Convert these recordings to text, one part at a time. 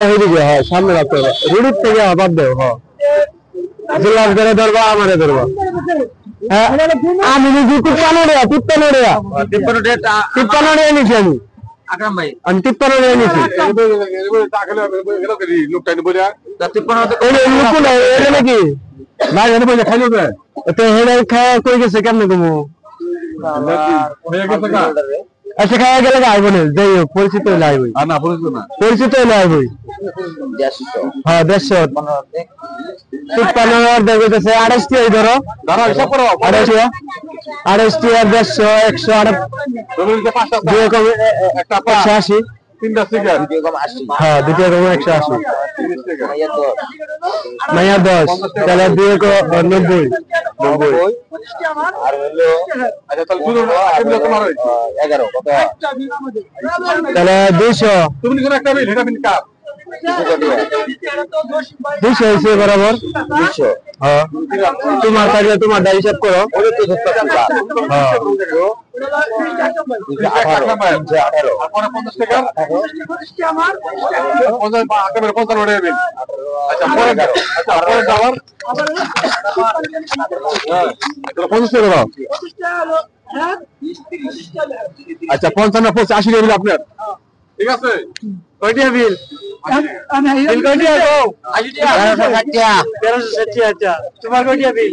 এইদিকে হ্যাঁ সামনে রাখতে হবে রুডির থেকে বাদ দেও হ্যাঁ জেলার ধরে ধরবা আমারে ধরবা আমি নিজে 53 টাকা নিছি আমি আকরাম ভাই আমি 53 টাকা নিছি নাকি না এনে পয়সা খাই যাবে তো হেডে খাওয়া কই গেছে কেমনে তুমি আচ্ছা খাওয়া গেলে আইবো না যাই হোক পরিচিত হইলে আইবই না পরিচিত হইলে আইবই হ্যাঁ 150 53 দেখতেছে 28 টি ধরো হিসাব করো 28 আর 150 108 দুই কম একটা 180 তিনটা সিগার হ্যাঁ দুটো কম 180 মাইয়া 10 তাহলে দুই কম 90 আর হলো আচ্ছা তাহলে শুরু তোমার 11 কত তাহলে 200 তুমি কোন একটা বিল এটা বিল কাপ 200 এসে বরাবর 200 হ্যাঁ তোমার কাছে তোমার দাই হিসাব করো ওরে তো 70 টাকা হ্যাঁ 18 আর 50 টাকা আমার 50 আকামের 55 টাকা বিল আচ্ছা পরে আচ্ছা পরে যাওয়ার হ্যাঁ 50 টাকা দাও আচ্ছা 55 85 টাকা বিল আপনার ঠিক আছে কয়টা বিল বিল কয়টা দাও 80 টাকা 1360 আচ্ছা তোমার কয়টা বিল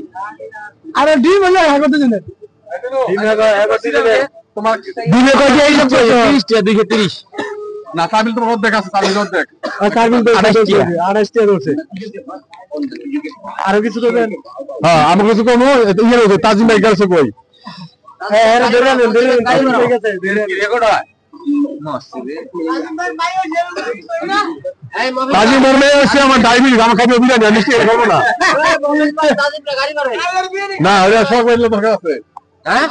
আরে ডিম হলো আগত দিন ডিম আগত দিলে তোমার দিলে কয়টা এই সব 30 টাকা 230 না সাবিল তো অর্ধেক আছে সাবিল অর্ধেক সাবিল তো 28 টাকা আছে আর কিছু দেন হ্যাঁ আমি কিছু কম ইয়ে হচ্ছে তাজিম ভাই গেছে কই হ্যাঁ এর ধরে ঠিক আছে রেকর্ড হয় তাজিম মোর মেয়ে হচ্ছে আমার ডায়াবেটিস আমার খাইতে বিরিয়ানি আমি মিষ্টি খাবো না না ওরা সব বললে দরকার আছে হ্যাঁ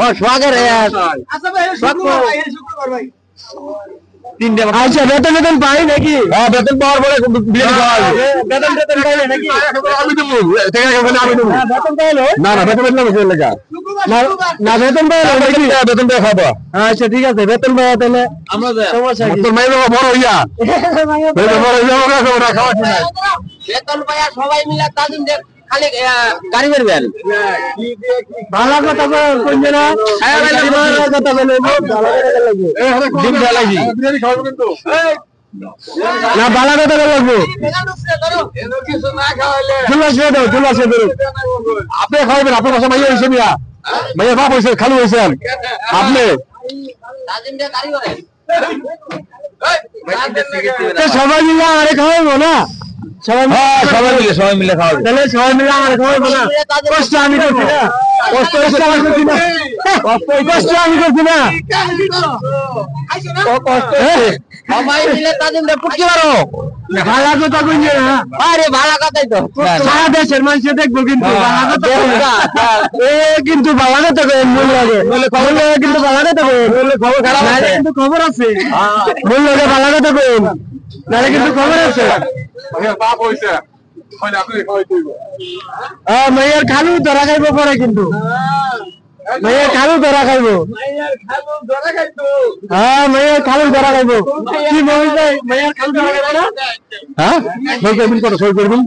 ও স্বাগত আচ্ছা ভাই শুক্রবার ভাই তিনটা আচ্ছা বেতন পাই নাকি হ্যাঁ বেতন পাওয়ার পরে বিরিয়ানি খাওয়া হবে বেতন পাইলে নাকি আমি দেব টাকা কেন আমি দেব বেতন পাইলো না না বেতন পাইলে বসে লাগা না বেতন পাইলে নাকি বেতন দিয়ে খাবো আচ্ছা ঠিক আছে বেতন পাওয়া তাহলে আমরা সমস্যা কি তোর মাইলো বড় হইয়া বেতন বড় হইয়া ওরা খাওয়া না বেতন পায়া সবাই মিলে তাজিম দেখ খালি গাড়ি বেরবেন ভালো কথা কইন না ভালো কথা বলে ভালো কথা লাগবে দিন ভালো লাগি বিরিয়ানি খাওয়াবো কিন্তু না ভালো কথা লাগবে কিছু না খাওয়াইলে চুলা সে দাও আপনি খাওয়াবেন আপনার কাছে মাইয়া হইছে মিয়া মাইয়া বাপ হইছে খালু হইছেন আপনি তাজিম দে গাড়ি করে সবাই মিলে আরে খাওয়াবো না সবাই মিলে খাওয়াবে তাহলে সবাই মিলে আমার খাওয়াবো না কষ্ট আমি করছি না কষ্ট আমি করছি না সবাই মিলে তাদের ফুটকি মারো ভালো কথা কই না আরে ভালো কথাই তো সারা দেশের মানুষ দেখবো কিন্তু ভালো কথা কিন্তু ভালো কথা কই মূল লাগে কিন্তু ভালো কথা কই খবর খারাপ আছে কিন্তু খবর আছে মূল লাগে ভালো কথা কই নালে কিন্তু খবর আছে বাপ হইছে কইলে আপনি কই কইবো মাইয়ার খালু ধরা খাইবো পরে কিন্তু মাইয়ার খালু ধরা খাইবো হ্যাঁ মাইয়ার খালু ধরা খাইবো কি বলছ মাইয়ার খালু ধরা খাইবো না হ্যাঁ সই করবেন কত সই করবেন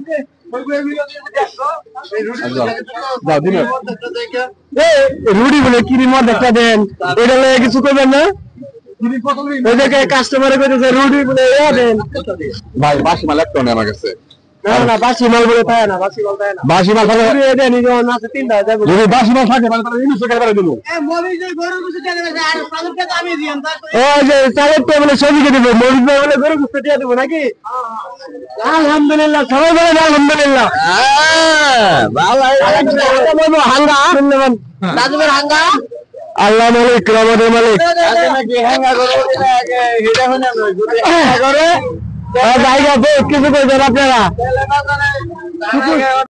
যাও দিন রুডি বলে কিরি মদ একটা দেন এটা লয়ে কিছু করবেন না ওই যে কাস্টমারে কইতেছে রুডি বলে দেন ভাই 80 মাল একটা নেই আমার কাছে না না 80 মাল বলে তাই না 80 মাল তাই না 80 মাল থাকে এটা নি যখন আছে তিনটা যাবে যদি 80 মাল থাকে মানে তাহলে ইউজ করে দিল মবি যে গরু কিছু চলে গেছে আর সালকে তো আমি দিয়াম ওই যে সালেট তো বলে সবই কে দেব মবি বলে গরু কিছু দিয়ে দেব নাকি আলহামদুলিল্লাহ সবাই বলে আলহামদুলিল্লাহ ভালো হাঙ্গা ধন্যবাদ নাজমের হাঙ্গা আল্লাহ মালিক রহমতের মালিক আগে নাকি হাঙ্গা করে আগে হেডা হনে করে জায়গা বেশ কিছু করবেন আপনারা